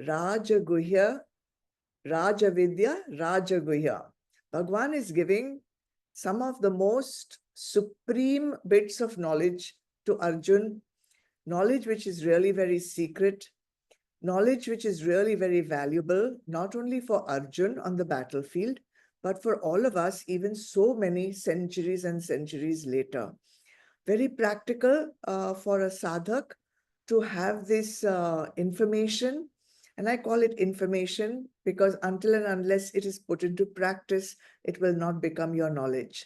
Rajaguhya, Rajavidya, Rajaguhya. Bhagwan is giving some of the most supreme bits of knowledge to Arjun, knowledge which is really very secret, knowledge which is really very valuable, not only for Arjun on the battlefield, but for all of us, even so many centuries and centuries later. Very practical for a sadhak to have this information. And I call it information because until and unless it is put into practice, it will not become your knowledge.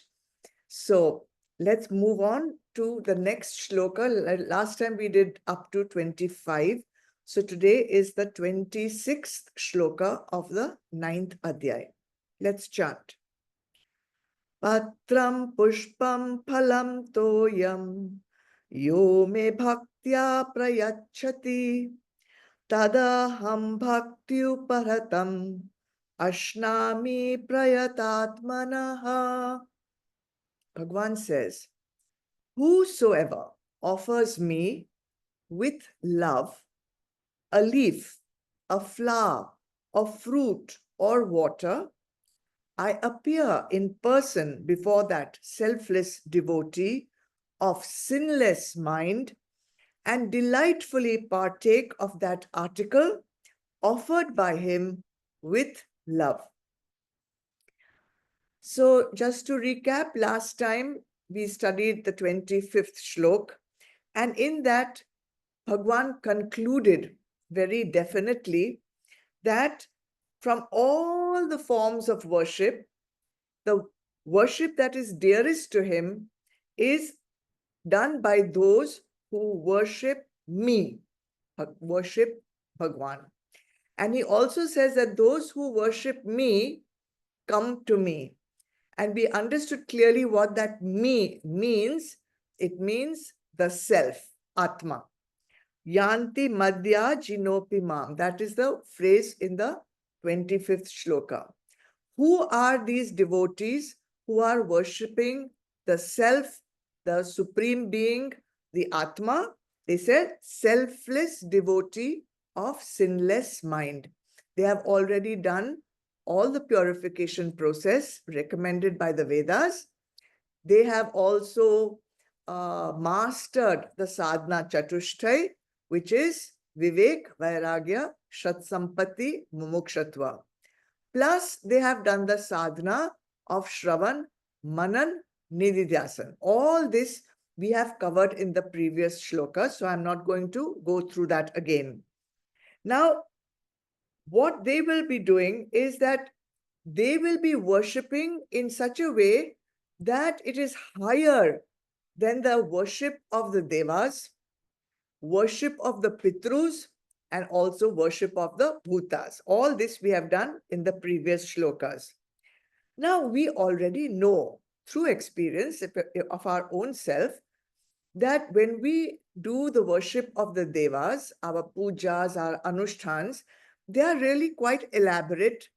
So let's move on to the next shloka. Last time we did up to 25. So today is the 26th shloka of the 9th adhyay. Let's chant. Patram pushpam phalam toyam yo me bhaktya prayachati tadaham bhaktyuparatam ashnami prayatatmanaha. Bhagwan says, whosoever offers me with love a leaf, a flower, a fruit, or water, I appear in person before that selfless devotee of sinless mind and delightfully partake of that article offered by him with love. So just to recap, last time we studied the 25th shlok, and in that Bhagwan concluded very definitely that from all the forms of worship, the worship that is dearest to him is done by those who worship me, worship Bhagwan. And he also says that those who worship me come to me. And we understood clearly what that me means. It means the self, Atma. Yanti madhya jinopi mam. That is the phrase in the 25th shloka. Who are these devotees who are worshipping the self, the supreme being, the Atma? They said selfless devotee of sinless mind. They have already done all the purification process recommended by the Vedas. They have also mastered the sadhana chatushtai, which is Vivek, Vairagya, Shatsampati, Mumukshatva. Plus, they have done the sadhana of Shravan, Manan, Nididhyasan. All this we have covered in the previous shloka, so I'm not going to go through that again. Now, what they will be doing is that they will be worshipping in such a way that it is higher than the worship of the devas, worship of the pitrus, and also worship of the bhutas. All this we have done in the previous shlokas. Now we already know through experience of our own self that when we do the worship of the devas, our pujas, our anushtans, they are really quite elaborate.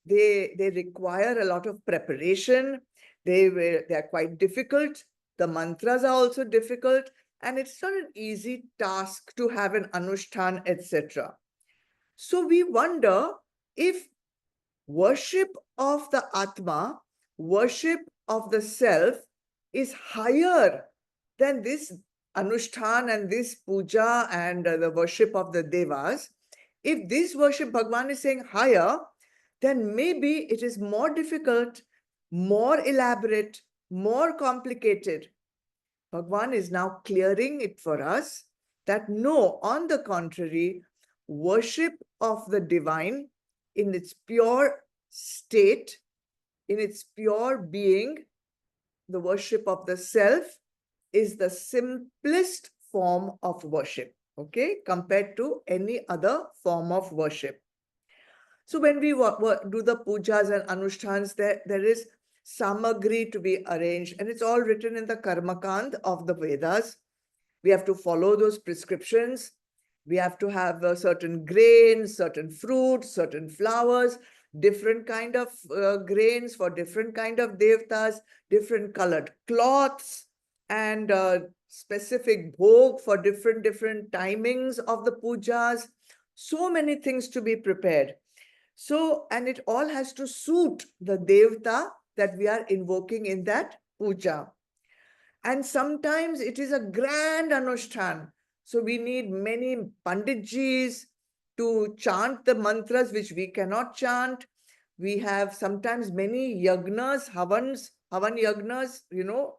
They require a lot of preparation. They are quite difficult. The mantras are also difficult. And it's not an easy task to have an anushthan, etc. So we wonder if worship of the Atma, worship of the self is higher than this anushthan and this puja and the worship of the devas. If this worship, Bhagwan is saying higher, then maybe it is more difficult, more elaborate, more complicated. Bhagwan is now clearing it for us that no, on the contrary, worship of the divine in its pure state, in its pure being, the worship of the self is the simplest form of worship, okay, compared to any other form of worship. So when we do the pujas and anushtans, there is samagri to be arranged, and it's all written in the Karmakand of the Vedas. We have to follow those prescriptions. We have to have certain grains, certain fruits, certain flowers, different kind of grains for different kind of devtas, different colored cloths, and specific bhog for different timings of the pujas. So many things to be prepared. So, and it all has to suit the Devta that we are invoking in that puja. And sometimes it is a grand anushtan. So we need many panditjis to chant the mantras which we cannot chant. We have sometimes many yagnas, havan yagnas,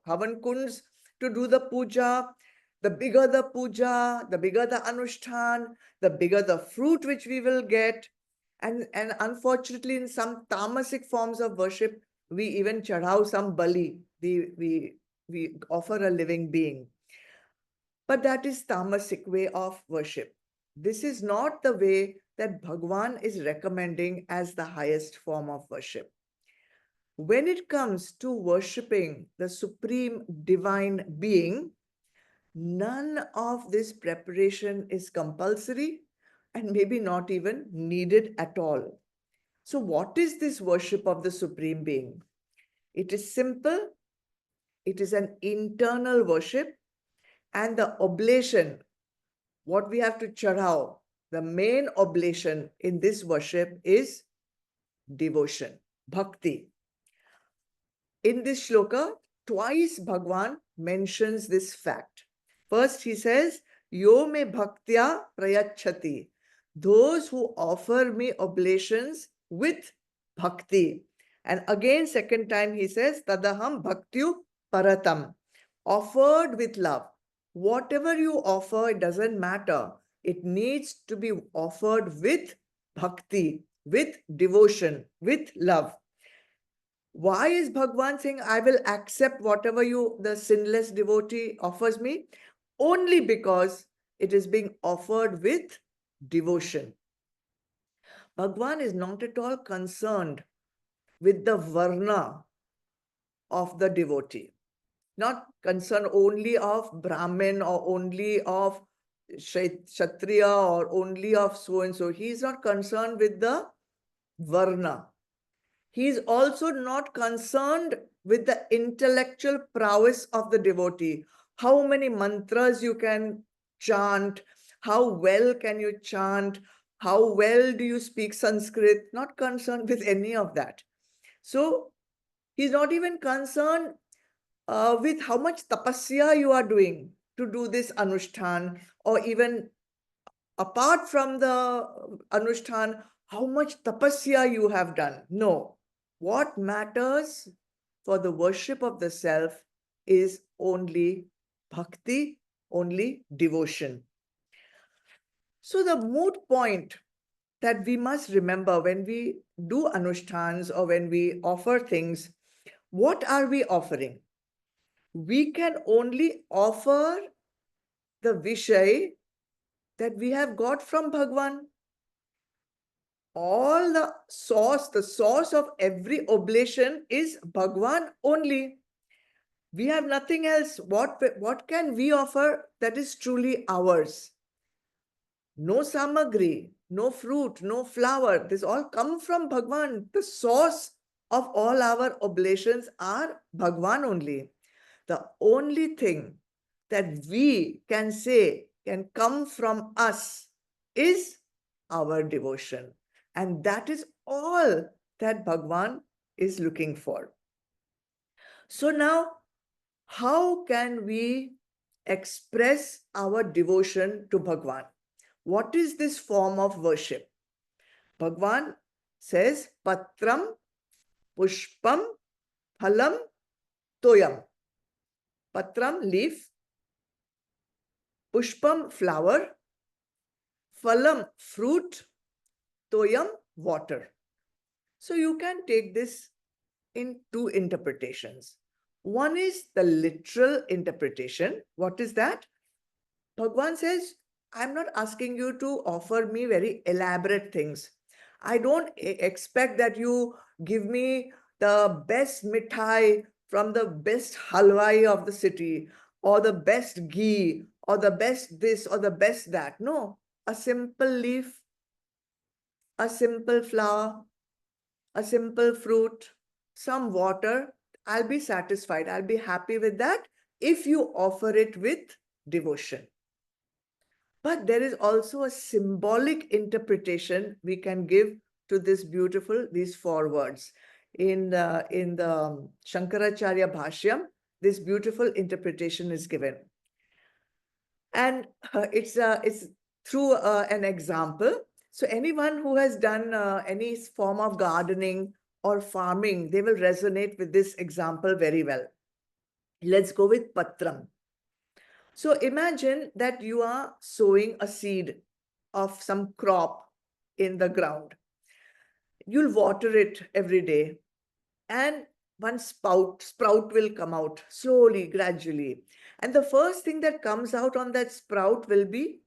havan kunds to do the puja. The bigger the puja, the bigger the anushtan, the bigger the fruit which we will get. And unfortunately, in some tamasic forms of worship, we even chadhao some bali. We offer a living being. But that is tamasic way of worship. This is not the way that Bhagwan is recommending as the highest form of worship. When it comes to worshipping the supreme divine being, none of this preparation is compulsory and maybe not even needed at all. So, what is this worship of the supreme being? It is simple, it is an internal worship, and the oblation, what we have to chadhao, the main oblation in this worship is devotion, bhakti. In this shloka, twice Bhagwan mentions this fact. First, he says, Yo me bhaktya prayachati. Those who offer me oblations with bhakti. And again, second time, he says, Tadaham bhaktyu paratam. Offered with love. Whatever you offer, it doesn't matter. It needs to be offered with bhakti, with devotion, with love. Why is Bhagwan saying, I will accept whatever the sinless devotee offers me? Only because it is being offered with devotion. Bhagwan is not at all concerned with the varna of the devotee, not concerned only of Brahmin or only of Kshatriya or only of so and so. He is not concerned with the varna. He is also not concerned with the intellectual prowess of the devotee. How many mantras you can chant, how well can you chant, how well do you speak Sanskrit, not concerned with any of that. So he's not even concerned with how much tapasya you are doing to do this anushtan, or even apart from the anushtan, how much tapasya you have done. No. What matters for the worship of the self is only bhakti, only devotion. So the moot point that we must remember when we do anushtans or when we offer things, what are we offering? We can only offer the vishay that we have got from Bhagwan. All the source of every oblation is Bhagwan only. We have nothing else. What can we offer that is truly ours? No samagri, no fruit, no flower. This all come from Bhagwan. The source of all our oblations are Bhagwan only. The only thing that we can say can come from us is our devotion. And that is all that Bhagwan is looking for. So now, how can we express our devotion to Bhagwan? What is this form of worship? Bhagwan says, Patram, Pushpam, Phalam, Toyam. Patram, leaf. Pushpam, flower. Phalam, fruit. Toyam, water. So you can take this in two interpretations. One is the literal interpretation. What is that? Bhagwan says, I'm not asking you to offer me very elaborate things. I don't expect that you give me the best mithai from the best halwai of the city, or the best ghee, or the best this, or the best that. No, a simple leaf, a simple flower, a simple fruit, some water. I'll be satisfied. I'll be happy with that if you offer it with devotion. But there is also a symbolic interpretation we can give to this beautiful, these four words. In the Shankaracharya Bhashyam, this beautiful interpretation is given. And it's through an example. So anyone who has done any form of gardening or farming, they will resonate with this example very well. Let's go with patram. So imagine that you are sowing a seed of some crop in the ground. You'll water it every day, and one sprout will come out slowly, gradually. And the first thing that comes out on that sprout will be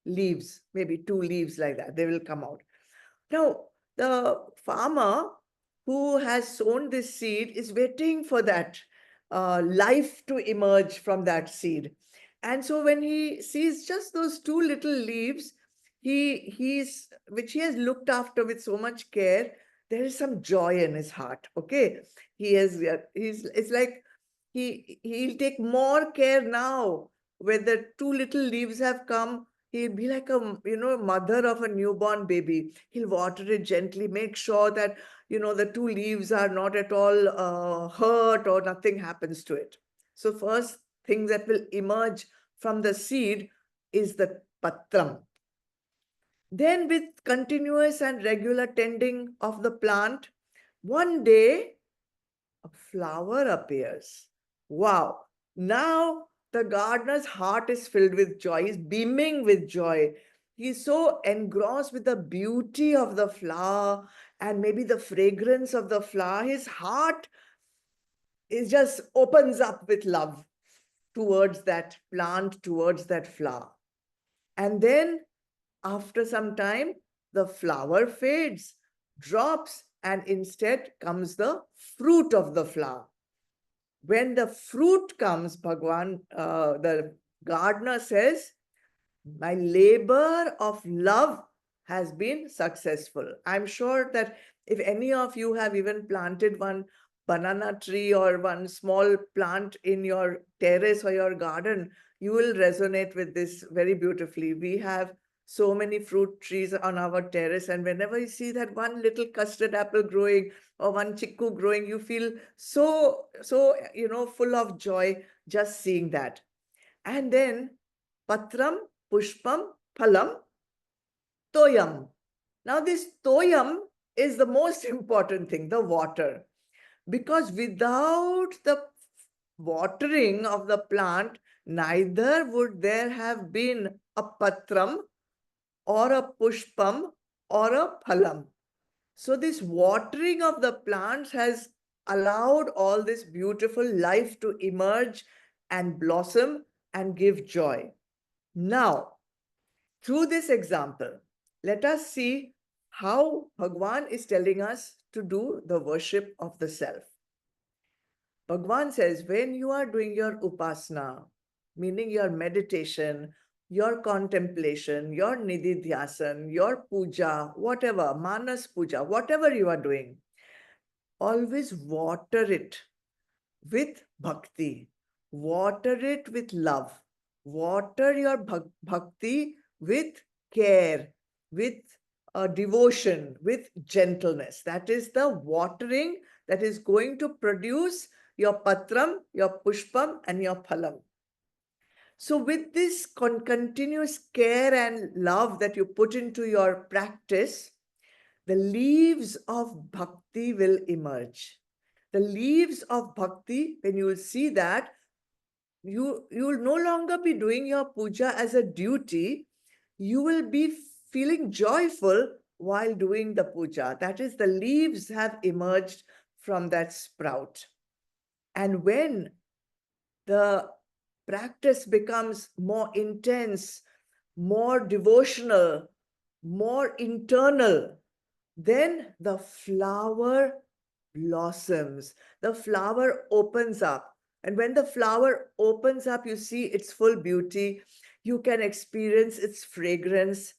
leaves, maybe two leaves like that. They will come out. Now, the farmer who has sown this seed is waiting for that life to emerge from that seed. And so when he sees just those two little leaves, he's which he has looked after with so much care, there is some joy in his heart. Okay, he's it's like he'll take more care now when the two little leaves have come. He'll be like a mother of a newborn baby. He'll water it gently, make sure that the two leaves are not at all hurt or nothing happens to it. So first thing that will emerge from the seed is the patram. Then with continuous and regular tending of the plant, one day a flower appears. Wow. Now the gardener's heart is filled with joy. He's beaming with joy. He's so engrossed with the beauty of the flower and maybe the fragrance of the flower. His heart is just opens up with love towards that plant, towards that flower. And then after some time, the flower fades, drops, and instead comes the fruit of the flower. When the fruit comes, the gardener says, my labor of love has been successful. I'm sure that if any of you have even planted one banana tree or one small plant in your terrace or your garden, you will resonate with this very beautifully. We have so many fruit trees on our terrace, and whenever you see that one little custard apple growing or one chiku growing, you feel so full of joy just seeing that. And then patram, pushpam, phalam, toyam. Now this toyam is the most important thing, the water, because without the watering of the plant, neither would there have been a patram or a pushpam or a phalam. So this watering of the plants has allowed all this beautiful life to emerge and blossom and give joy. Now, through this example, let us see how Bhagwan is telling us to do the worship of the self. Bhagwan says, when you are doing your upasana, meaning your meditation, your contemplation, your nididhyasan, your puja, whatever, manas puja, whatever you are doing, always water it with bhakti, water it with love, water your bhakti with care, with devotion, with gentleness. That is the watering that is going to produce your patram, your pushpam, and your phalam. So with this continuous care and love that you put into your practice, the leaves of bhakti will emerge. The leaves of bhakti, when you will see that, you will no longer be doing your puja as a duty. You will be feeling joyful while doing the puja. That is, the leaves have emerged from that sprout. And when the practice becomes more intense, more devotional, more internal, then the flower blossoms. The flower opens up. And when the flower opens up, you see its full beauty. You can experience its fragrance.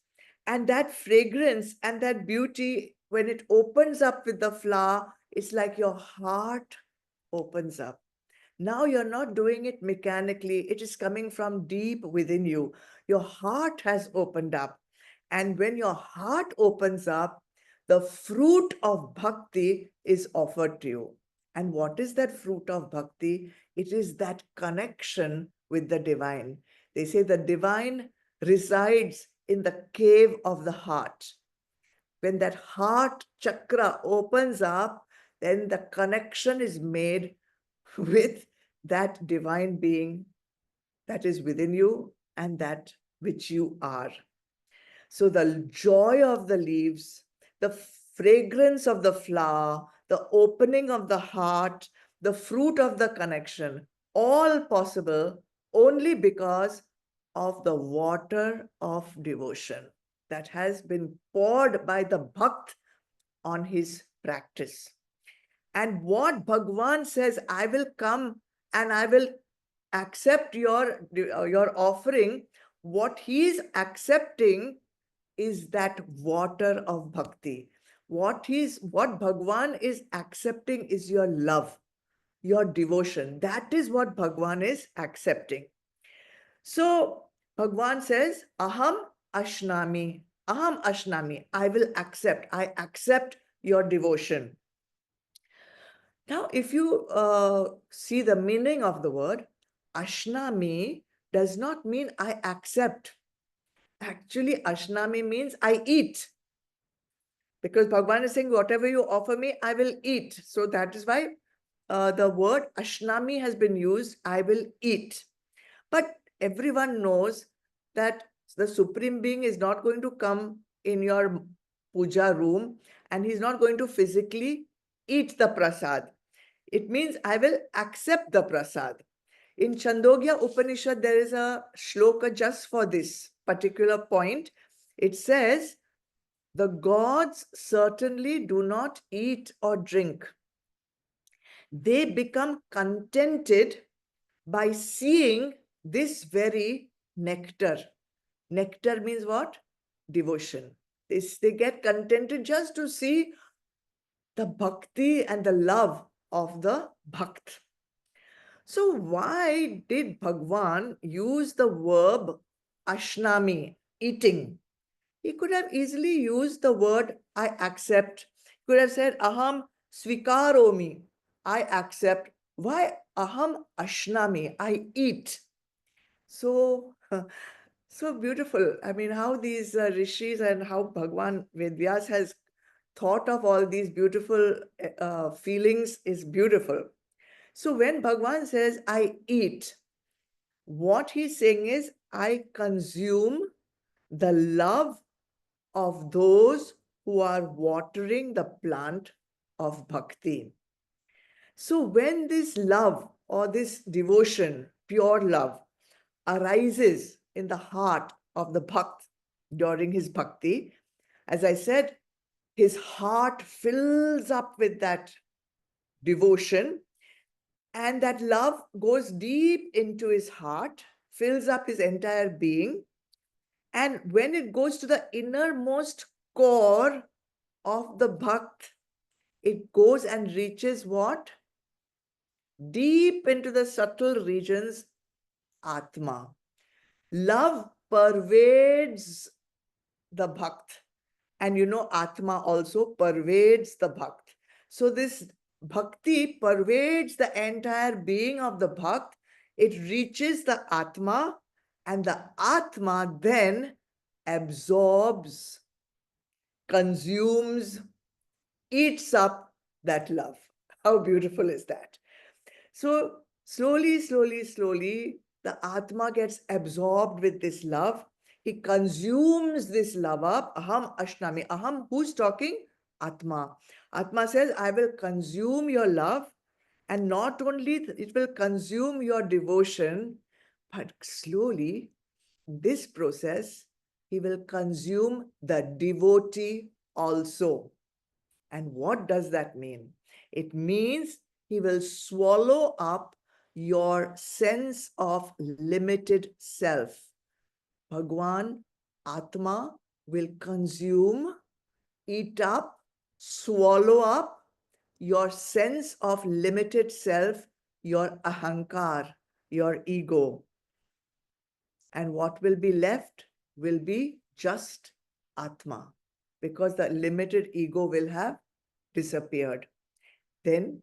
And that fragrance and that beauty, when it opens up with the flower, it's like your heart opens up. Now you're not doing it mechanically. It is coming from deep within you. Your heart has opened up. And when your heart opens up, the fruit of bhakti is offered to you. And what is that fruit of bhakti? It is that connection with the divine. They say the divine resides in the cave of the heart. When that heart chakra opens up, then the connection is made with that divine being that is within you and that which you are. So the joy of the leaves, the fragrance of the flower, the opening of the heart, the fruit of the connection, all possible only because of the water of devotion that has been poured by the Bhakt on his practice. And what Bhagwan says, I will come and I will accept your offering. What he is accepting is that water of bhakti. What Bhagwan is accepting is your love, your devotion. That is what Bhagwan is accepting. So Bhagwan says, Aham Ashnami. Aham Ashnami. I will accept. I accept your devotion. Now, if you see the meaning of the word, Ashnami does not mean I accept. Actually, Ashnami means I eat. Because Bhagwan is saying, whatever you offer me, I will eat. So that is why the word Ashnami has been used, I will eat. But everyone knows that the Supreme Being is not going to come in your puja room and he's not going to physically eat the prasad. It means I will accept the prasad. In Chandogya Upanishad, there is a shloka just for this particular point. It says, the gods certainly do not eat or drink. They become contented by seeing this very nectar. Nectar means what? Devotion. They get contented just to see the bhakti and the love of the bhakt. So why did Bhagwan use the verb ashnami, eating? He could have easily used the word I accept. He could have said aham swikaromi, I accept. Why aham ashnami, I eat? So, so beautiful. I mean, how these rishis and how Bhagwan Vedyas has thought of all these beautiful feelings is beautiful. So when Bhagwan says, I eat, what he's saying is, I consume the love of those who are watering the plant of bhakti. So when this love or this devotion, pure love, arises in the heart of the bhakt during his bhakti, as I said, his heart fills up with that devotion, and that love goes deep into his heart, fills up his entire being. And when it goes to the innermost core of the bhakt, it goes and reaches what? Deep into the subtle regions, Atma. Love pervades the bhakt. And you know, Atma also pervades the bhakt. So this bhakti pervades the entire being of the bhakt. It reaches the Atma, and the Atma then absorbs, consumes, eats up that love. How beautiful is that? So slowly, slowly, slowly, the Atma gets absorbed with this love. He consumes this love up. Aham Ashnami. Aham, who's talking? Atma. Atma says, I will consume your love. And not only it will consume your devotion, but slowly, this process, he will consume the devotee also. And what does that mean? It means he will swallow up your sense of limited self. Bhagwan, Atma will consume, eat up, swallow up your sense of limited self, your ahankar, your ego. And what will be left will be just Atma, because the limited ego will have disappeared. Then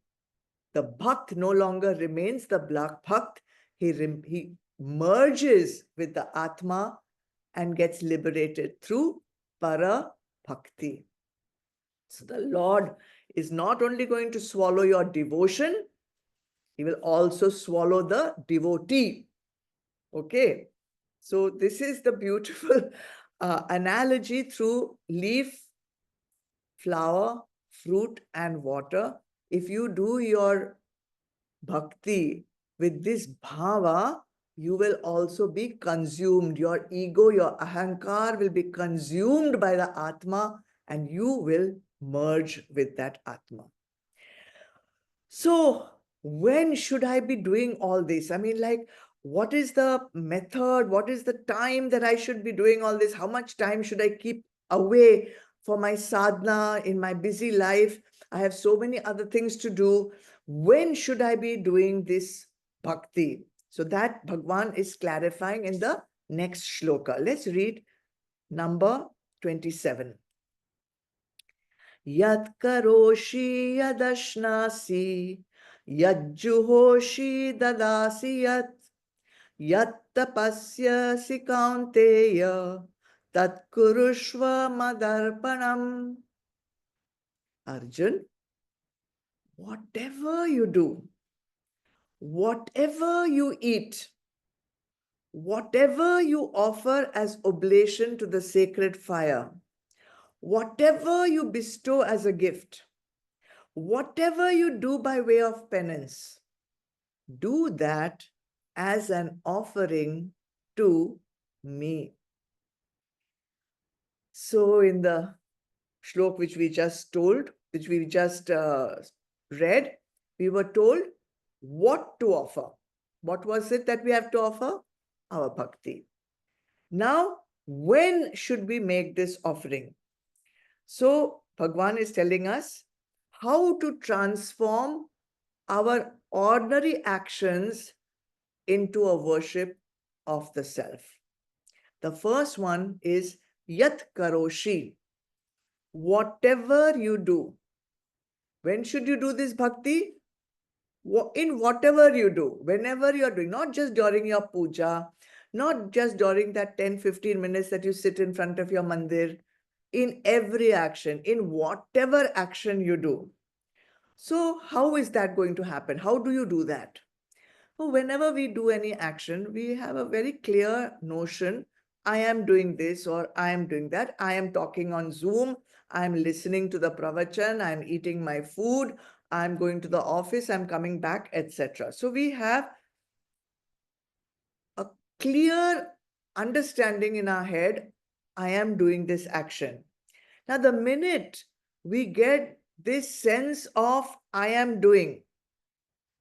the Bhakt no longer remains the Black Bhakt. He merges with the Atma and gets liberated through Para Bhakti. So the Lord is not only going to swallow your devotion, he will also swallow the devotee. Okay. So this is the beautiful analogy through leaf, flower, fruit, and water. If you do your bhakti with this bhava, you will also be consumed. Your ego, your ahankar will be consumed by the Atma, and you will merge with that Atma. So, when should I be doing all this? I mean, like, what is the method? What is the time that I should be doing all this? How much time should I keep away for my sadhana in my busy life? I have so many other things to do. When should I be doing this bhakti? So that Bhagwan is clarifying in the next shloka. Let's read number 27. Yat karoshi yadashnasi yajjuhoshi dadasi yat tapasyasi kaunteya tat kurushva madarpanam. Arjun, whatever you do, whatever you eat, whatever you offer as oblation to the sacred fire, whatever you bestow as a gift, whatever you do by way of penance, do that as an offering to me. So in the shlok which we just read, we were told what to offer. What was it that we have to offer? Our bhakti. Now, when should we make this offering? So Bhagwan is telling us how to transform our ordinary actions into a worship of the self. The first one is Yat Karoshi. Whatever you do. When should you do this bhakti? In whatever you do, whenever you're doing, not just during your puja, not just during that 10-15 minutes that you sit in front of your mandir, in every action, in whatever action you do. So how is that going to happen? How do you do that? Well, whenever we do any action, we have a very clear notion. I am doing this or I am doing that. I am talking on Zoom. I am listening to the pravachan. I am eating my food. I am going to the office. I'm coming back, etc. So we have a clear understanding in our head. I am doing this action. Now, the minute we get this sense of I am doing,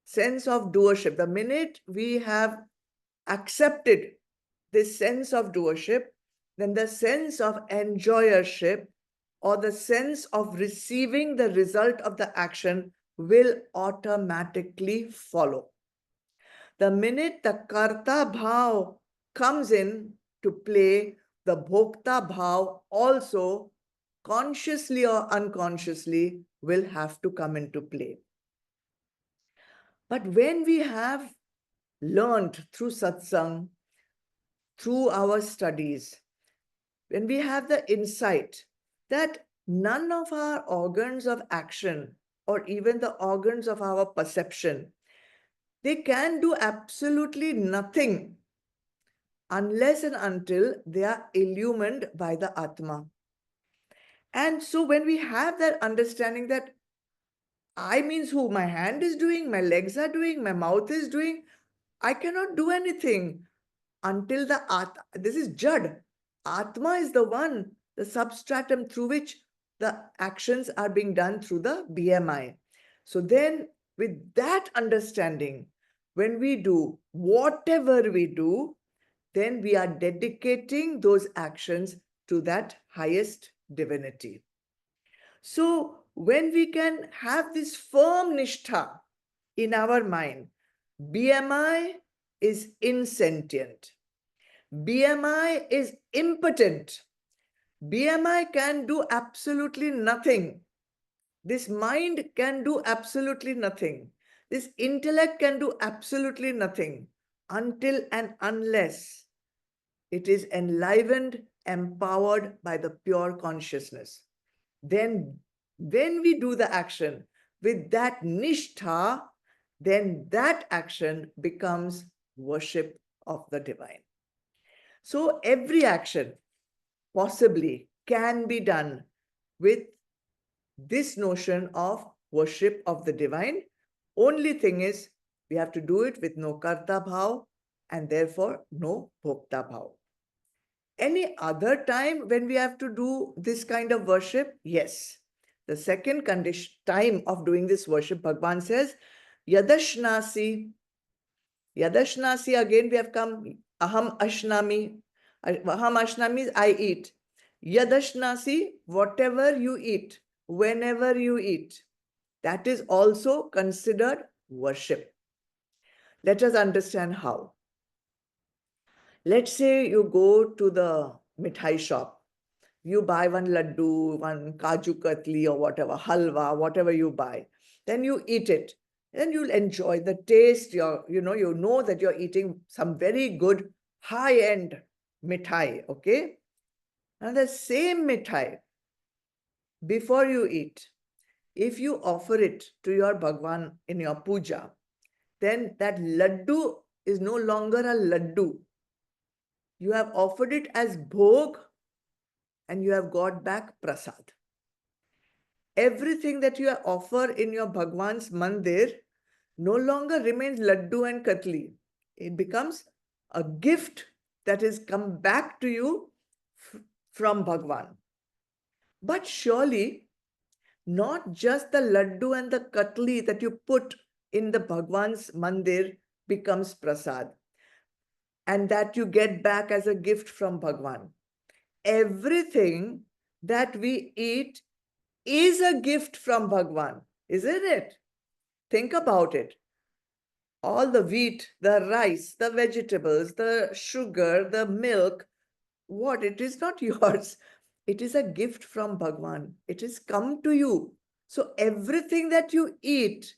sense of doership, the minute we have accepted this sense of doership, then the sense of enjoyership or the sense of receiving the result of the action will automatically follow. The minute the karta bhav comes in to play, the bhokta bhav also consciously or unconsciously will have to come into play. But when we have learned through satsang, through our studies, when we have the insight that none of our organs of action or even the organs of our perception, they can do absolutely nothing unless and until they are illumined by the Atma. And so when we have that understanding that I means who, my hand is doing, my legs are doing, my mouth is doing, I cannot do anything until the Atma, this is Jad. Atma is the one, the substratum through which the actions are being done through the BMI. So then with that understanding, when we do whatever we do, then we are dedicating those actions to that highest divinity. So when we can have this firm nishtha in our mind, BMI is insentient. BMI is impotent. BMI can do absolutely nothing. This mind can do absolutely nothing. This intellect can do absolutely nothing until and unless it is enlivened, empowered by the pure consciousness. Then, when we do the action with that nishtha, then that action becomes worship of the divine. So, every action possibly can be done with this notion of worship of the divine. Only thing is, we have to do it with no karta bhav and therefore no bhokta bhav. Any other time when we have to do this kind of worship? Yes. The second condition time of doing this worship, Bhagwan says, Yadashnasi. Yadashnasi, again we have come, Aham Ashnami. Aham Ashnami is I eat. Yadashnasi, whatever you eat, whenever you eat, that is also considered worship. Let us understand how. Let's say you go to the mithai shop. You buy one laddu, one kaju katli or whatever, halwa, whatever you buy. Then you eat it. Then you'll enjoy the taste. You know that you're eating some very good high-end mithai, okay? And the same mithai, before you eat, if you offer it to your Bhagwan in your puja, then that laddu is no longer a laddu. You have offered it as bhog and you have got back prasad. Everything that you offer in your Bhagwan's mandir no longer remains laddu and katli. It becomes a gift that has come back to you from Bhagwan. But surely, not just the laddu and the katli that you put in the Bhagwan's mandir becomes prasad and that you get back as a gift from Bhagwan. Everything that we eat is a gift from Bhagwan, isn't it? Think about it. All the wheat, the rice, the vegetables, the sugar, the milk, what? It is not yours. It is a gift from Bhagwan. It has come to you. So everything that you eat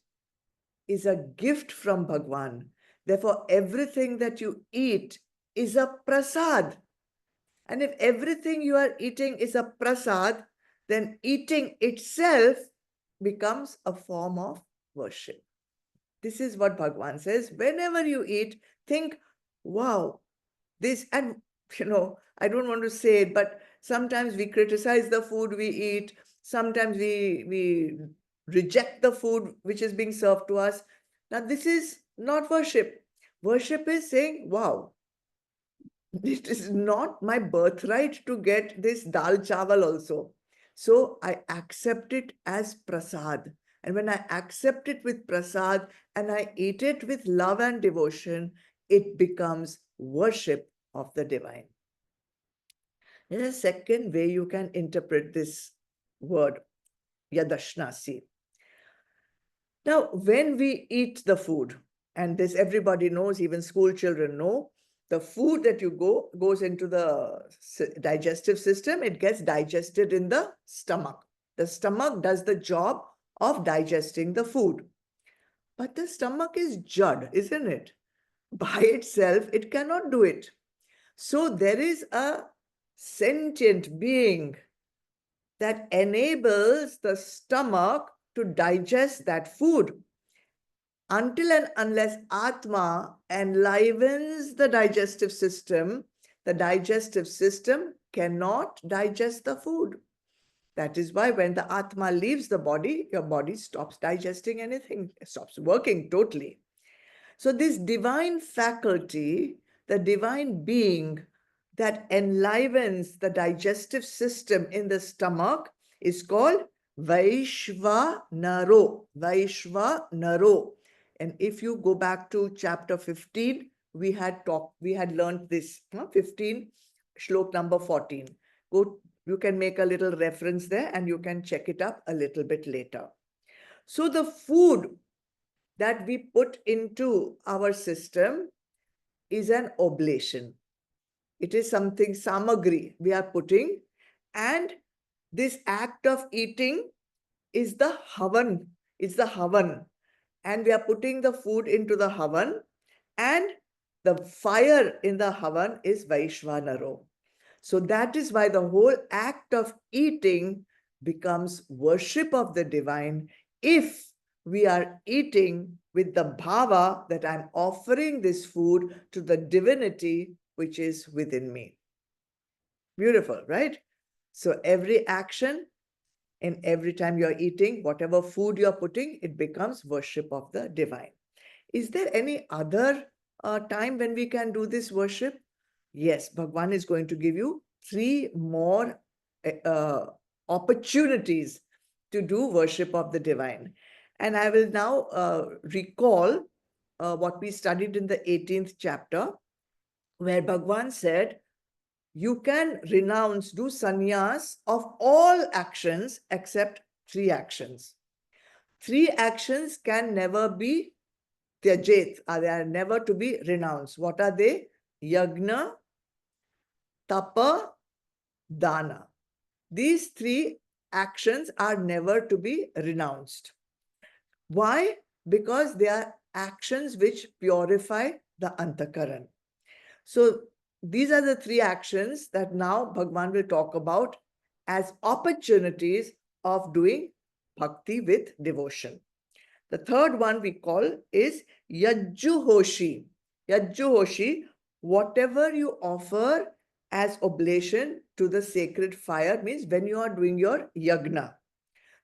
is a gift from Bhagwan. Therefore, everything that you eat is a prasad. And if everything you are eating is a prasad, then eating itself becomes a form of worship. This is what Bhagwan says. Whenever you eat, think, wow, this, and I don't want to say it, but sometimes we criticize the food we eat. Sometimes we reject the food which is being served to us. Now, this is not worship. Worship is saying, wow, it is not my birthright to get this dal chawal also. So I accept it as prasad. And when I accept it with prasad and I eat it with love and devotion, it becomes worship of the divine. There's a second way you can interpret this word, yadashnasi. Now, when we eat the food, and this everybody knows, even school children know, the food that you goes into the digestive system, it gets digested in the stomach. The stomach does the job of digesting the food. But the stomach is jad, isn't it? By itself, it cannot do it. So there is a sentient being that enables the stomach to digest that food. Until and unless Atma enlivens the digestive system cannot digest the food. That is why when the Atma leaves the body, your body stops digesting anything, stops working totally. So this divine faculty, the divine being that enlivens the digestive system in the stomach is called Vaishvanaro. Vaishvanaro. And if you go back to chapter 15, we had learned this, 15, shlok number 14. You can make a little reference there and you can check it up a little bit later. So the food that we put into our system is an oblation. It is something samagri we are putting, and this act of eating is the havan. It's the havan, and we are putting the food into the havan, and the fire in the havan is Vaishvanaro. So that is why the whole act of eating becomes worship of the divine if we are eating with the bhava that I'm offering this food to the divinity which is within me. Beautiful, right? So every action and every time you're eating, whatever food you're putting, it becomes worship of the divine. Is there any other time when we can do this worship? Yes, Bhagwan is going to give you 3 more opportunities to do worship of the divine. And I will now recall what we studied in the 18th chapter, where Bhagwan said, you can renounce, do sannyas of all actions except 3 actions. 3 actions can never be tyajit, they are never to be renounced. What are they? Yagna, tapa, dana. These 3 actions are never to be renounced. Why? Because they are actions which purify the antakaran. So these are the 3 actions that now Bhagwan will talk about as opportunities of doing bhakti with devotion. The third one we call is Yajjuhoshi. Yajjuhoshi, whatever you offer as oblation to the sacred fire, means when you are doing your yagna.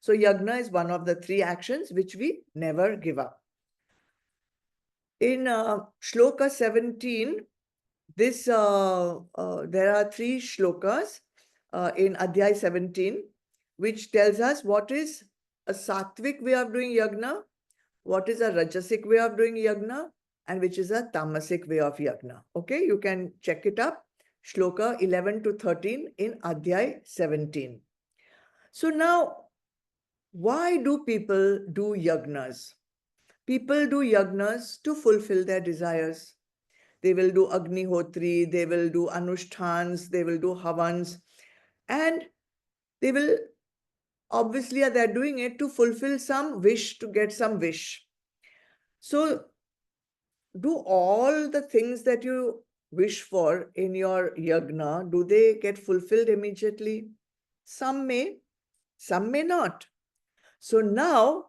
So yagna is one of the 3 actions which we never give up. In Shloka 17, there are 3 shlokas in Adhyay 17, which tells us what is a sattvic way of doing yagna, what is a rajasic way of doing yagna, and which is a tamasic way of yagna. Okay, you can check it up. Shloka 11 to 13 in Adhyay 17. So now, why do people do yagnas? People do yagnas to fulfill their desires. They will do Agnihotri, they will do Anushtans, they will do Havans, and they will, obviously, they're doing it to fulfill some wish, to get some wish. So, do all the things that you wish for in your yagna, do they get fulfilled immediately? Some may not. So now,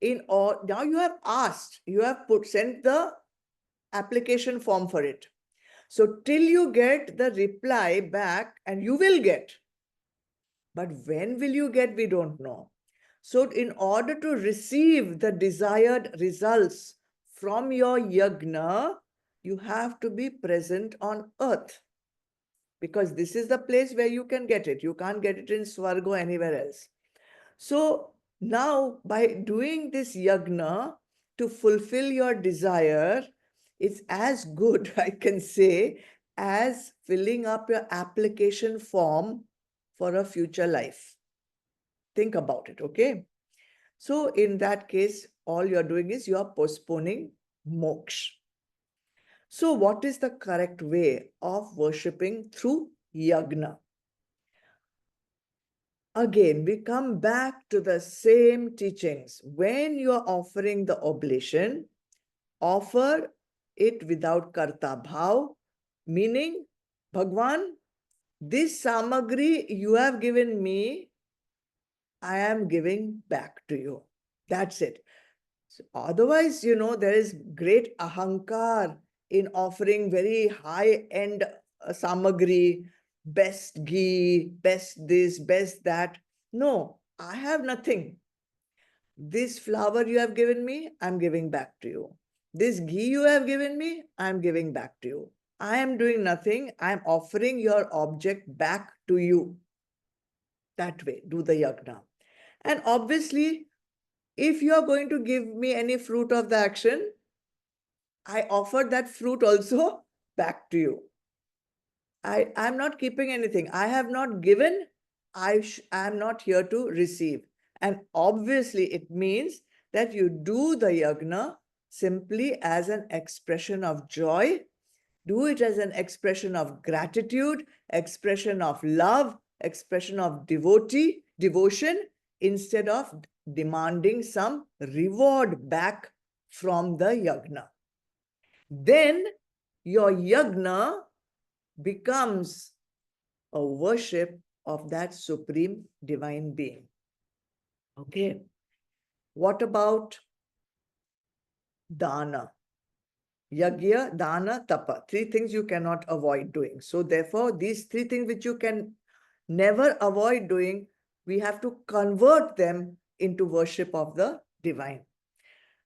now you have asked, you have sent the application form for it. So till you get the reply back, and you will get, but when will you get, we don't know. So in order to receive the desired results from your yagna, you have to be present on earth, because this is the place where you can get it. You can't get it in Swarga or anywhere else. So now, by doing this yagna to fulfill your desire, it's as good, I can say, as filling up your application form for a future life. Think about it, okay? So in that case, all you're doing is you're postponing moksha. So what is the correct way of worshipping through yagna? Again, we come back to the same teachings. When you are offering the oblation, offer it without karta bhav, meaning, Bhagwan, this samagri you have given me, I am giving back to you. That's it. So otherwise, there is great ahankar in offering very high-end samagri, best ghee, best this, best that. No, I have nothing. This flower you have given me, I'm giving back to you. This ghee you have given me, I'm giving back to you. I am doing nothing. I'm offering your object back to you. That way, do the yagna. And obviously, if you are going to give me any fruit of the action, I offer that fruit also back to you. I'm not keeping anything. I have not given. I am not here to receive. And obviously, it means that you do the yagna simply as an expression of joy Do it as an expression of gratitude, expression of love, expression of devotion, instead of demanding some reward back from the yagna. Then your yagna becomes a worship of that supreme divine being. Okay. What about dana? Yagya, dana, tapa. Three things you cannot avoid doing. So therefore, these three things which you can never avoid doing, we have to convert them into worship of the divine.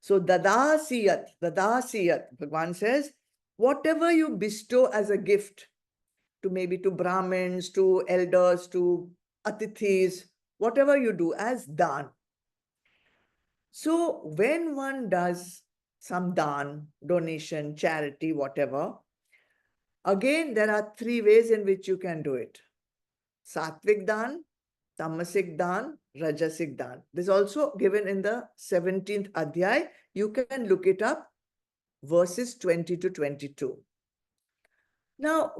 So dadasiyat, Bhagavan says, whatever you bestow as a gift to maybe to Brahmins, to elders, to atithis, whatever you do as dan. So when one does some dan, donation, charity, whatever, again, there are three ways in which you can do it. Satvik dan, Tamasic dan, Rajasic dan. This is also given in the 17th Adhyay. You can look it up, verses 20 to 22. Now,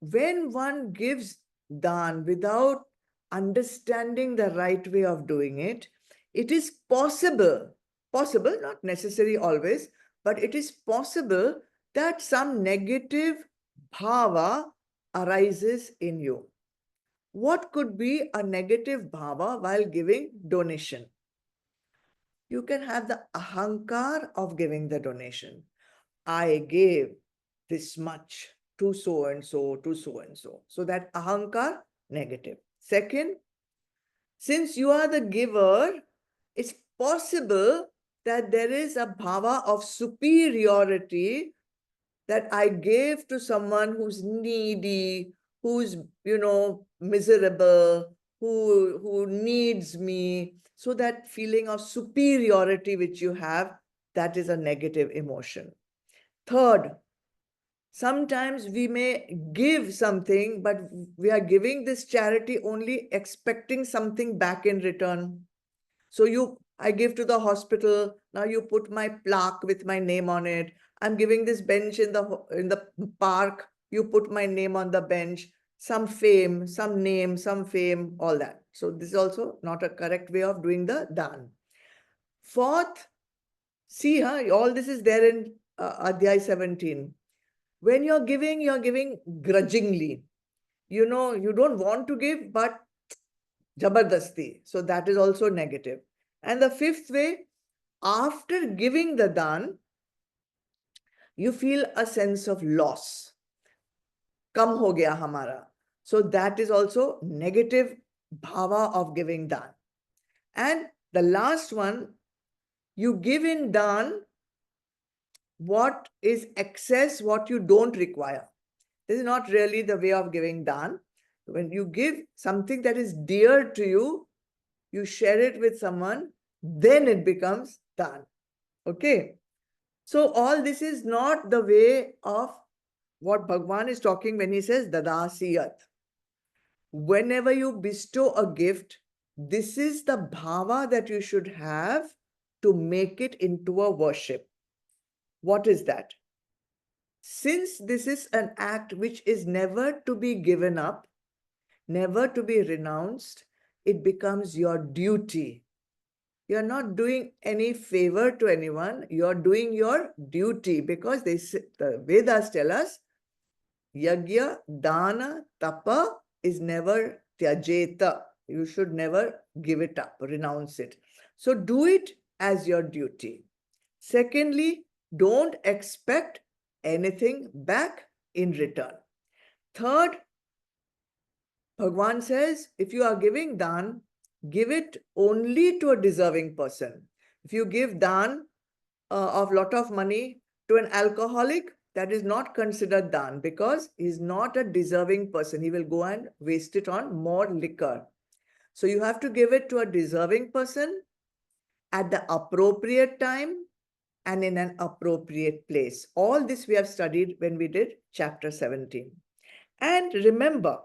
when one gives dan without understanding the right way of doing it, it is possible, not necessary always, but it is possible that some negative bhava arises in you. What could be a negative bhava while giving donation? You can have the ahankar of giving the donation. I gave this much to so and so, to so and so. So that ahankar, negative. Second, since you are the giver, it's possible that there is a bhava of superiority that I gave to someone who's needy, who's, miserable, who needs me. So that feeling of superiority which you have, that is a negative emotion. Third, sometimes we may give something, but we are giving this charity only expecting something back in return. So I give to the hospital, now you put my plaque with my name on it. I'm giving this bench in the park, you put my name on the bench, some fame, some name, some fame, all that. So this is also not a correct way of doing the dan. Fourth, see, all this is there in Adhyay 17. When you're giving grudgingly. You don't want to give, but jabardasti. So that is also negative. And the fifth way, after giving the dan, you feel a sense of loss. Kam ho gaya hamara. So that is also negative bhava of giving dan. And the last one, you give in dan what is excess, what you don't require. This is not really the way of giving dan. When you give something that is dear to you, you share it with someone, then it becomes dan. Okay. So all this is not the way of what Bhagavan is talking when he says dadasiyat. Whenever you bestow a gift, this is the bhava that you should have to make it into a worship. What is that? Since this is an act which is never to be given up, never to be renounced, it becomes your duty. You're not doing any favor to anyone. You're doing your duty, because the Vedas tell us, yagya, dana, tapa is never tyajeta. You should never give it up, renounce it. So do it as your duty. Secondly, don't expect anything back in return. Third, Bhagavan says, if you are giving dan, give it only to a deserving person. If you give dan of lot of money to an alcoholic, that is not considered dan, because he is not a deserving person. He will go and waste it on more liquor. So you have to give it to a deserving person at the appropriate time and in an appropriate place. All this we have studied when we did chapter 17. And remember,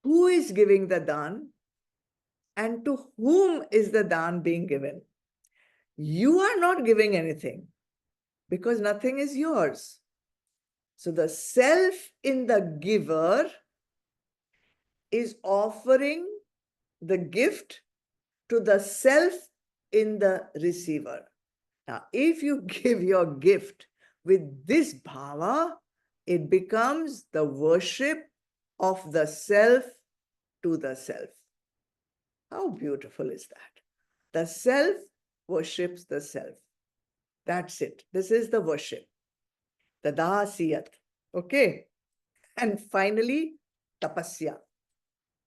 who is giving the dan and to whom is the dan being given? You are not giving anything. because nothing is yours. So the self in the giver is offering the gift to the self in the receiver. Now, if you give your gift with this bhava, it becomes the worship of the self to the self. How beautiful is that? The self worships the self. That's it. This is the worship. Tadasiyat. Okay. And finally, tapasya.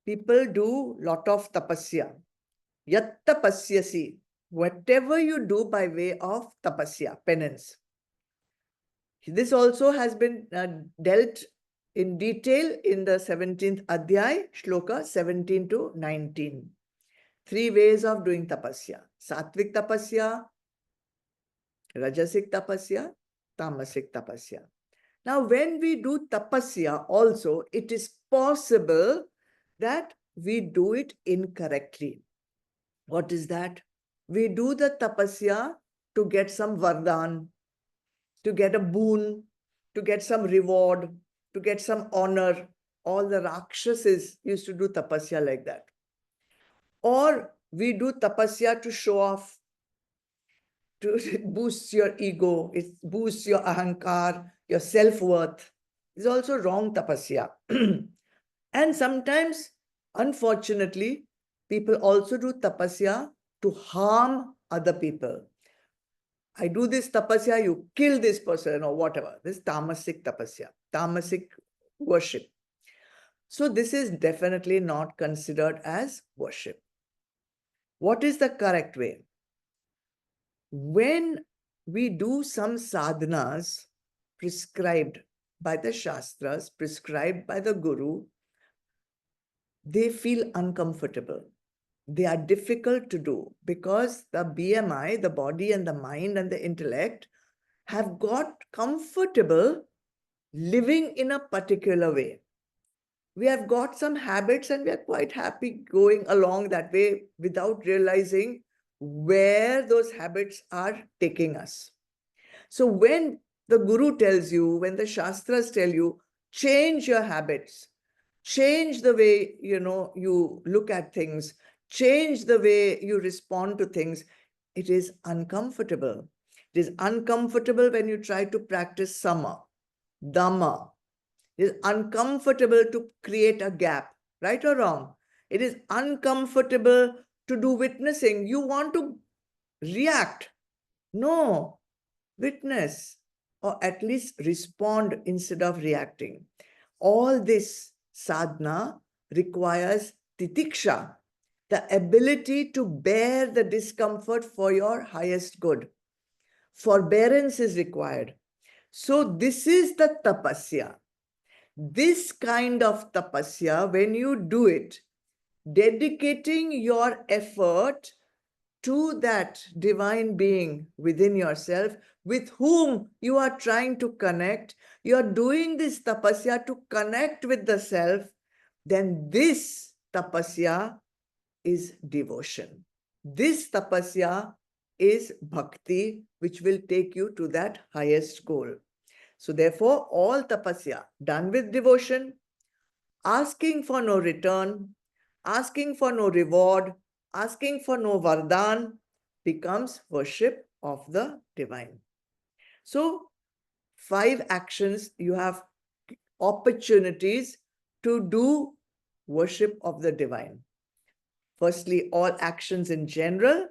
People do lot of tapasya. Yat tapasyasi. Whatever you do by way of tapasya, penance. This also has been dealt in detail in the 17th Adhyay, Shloka 17 to 19. 3 ways of doing tapasya. Satvik tapasya, Rajasic tapasya, Tamasic tapasya. Now, when we do tapasya also, it is possible that we do it incorrectly. What is that? We do the tapasya to get some vardhan, to get a boon, to get some reward, to get some honor. All the Rakshasas used to do tapasya like that. Or we do tapasya to show off, to boost your ego, it boosts your ahankar, your self-worth. It's also wrong tapasya. And sometimes, unfortunately, people also do tapasya to harm other people. I do this tapasya, you kill this person or whatever. This tamasic tapasya, tamasic worship. So this is definitely not considered as worship. What is the correct way? When we do some sadhanas prescribed by the Shastras, prescribed by the Guru, they feel uncomfortable. They are difficult to do because the BMI, the body and the mind and the intellect, have got comfortable living in a particular way. We have got some habits and we are quite happy going along that way without realizing where those habits are taking us. So when the Guru tells you, when the Shastras tell you, change your habits, change the way, you look at things, change the way you respond to things, it is uncomfortable. It is uncomfortable when you try to practice sama, dhamma. It is uncomfortable to create a gap, right or wrong. It is uncomfortable to do witnessing. You want to react. No, witness or at least respond instead of reacting. All this sadhana requires titiksha, the ability to bear the discomfort for your highest good. Forbearance is required. So this is the tapasya. This kind of tapasya, when you do it, dedicating your effort to that divine being within yourself with whom you are trying to connect, you are doing this tapasya to connect with the self, then this tapasya is devotion. This tapasya is bhakti, which will take you to that highest goal. So therefore, all tapasya done with devotion, asking for no return, asking for no reward, asking for no vardhan, becomes worship of the divine. So 5 actions, you have opportunities to do worship of the divine. Firstly, all actions in general,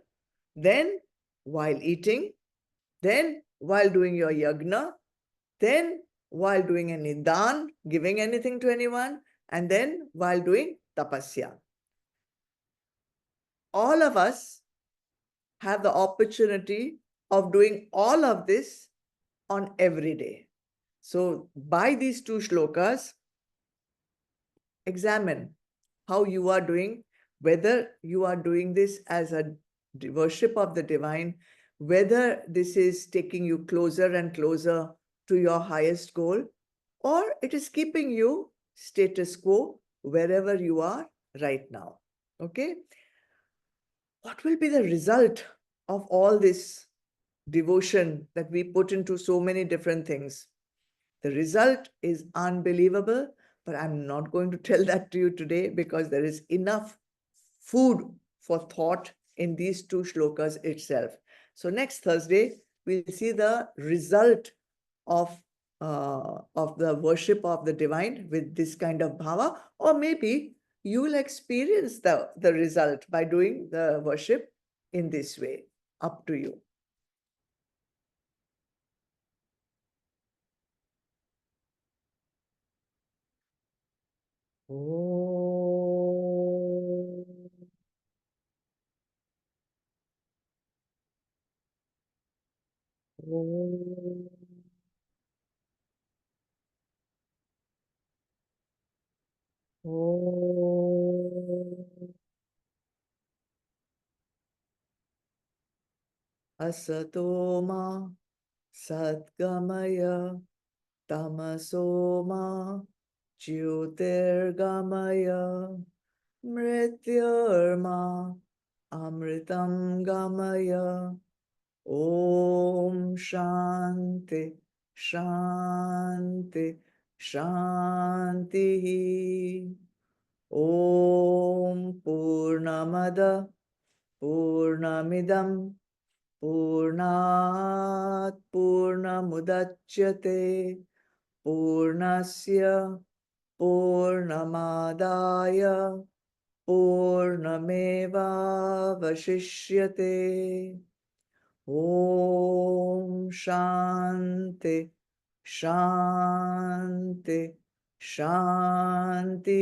then while eating, then while doing your yagna, then while doing any dan, giving anything to anyone, and then while doing tapasya. All of us have the opportunity of doing all of this on every day. So by these 2 shlokas, examine how you are doing, whether you are doing this as a worship of the divine, whether this is taking you closer and closer to your highest goal, or it is keeping you status quo wherever you are right now. Okay? What will be the result of all this devotion that we put into so many different things. The result is unbelievable, but I'm not going to tell that to you today because there is enough food for thought in these two shlokas itself. So next Thursday, we'll see the result of the worship of the divine with this kind of bhava, or maybe you will experience the result by doing the worship in this way. Up to you. Asato ma Sadgamaya Tamasoma Jyotirgamaya Mrityurma Amritam Gamaya. Om Shanti Shanti Shanti. Om Purnamada Purnamidam Purnat Purnamudachyate Purnasya Purnamadaya Purnameva Vashishyate. Om Shanti Shanti Shanti.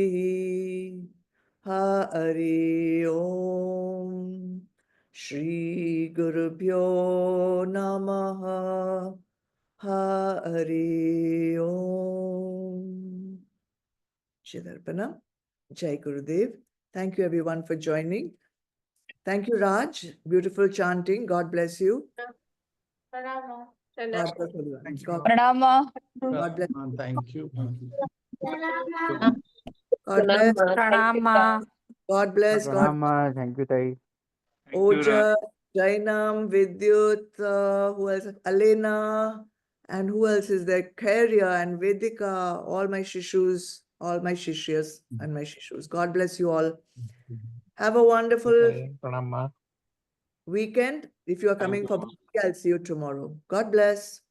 Hari Om. Shri Gurubhyo Namaha. Hari Om. Shidarpana. Jai Gurudev. Thank you everyone for joining. Thank you, Raj. Beautiful chanting. God bless you. God bless everyone. Pranama. God bless. Thank you. God bless. Pranama. God bless. God. Pranama, thank you, Tai. Oja, Jainam, Vidyut, who else? Alena, and who else is there? Karya and Vedika, all my shishus, all my shishyas and my shishus. God bless you all. Have a wonderful Pranama. weekend. If you are coming for Bhakti, I'll see you tomorrow. God bless.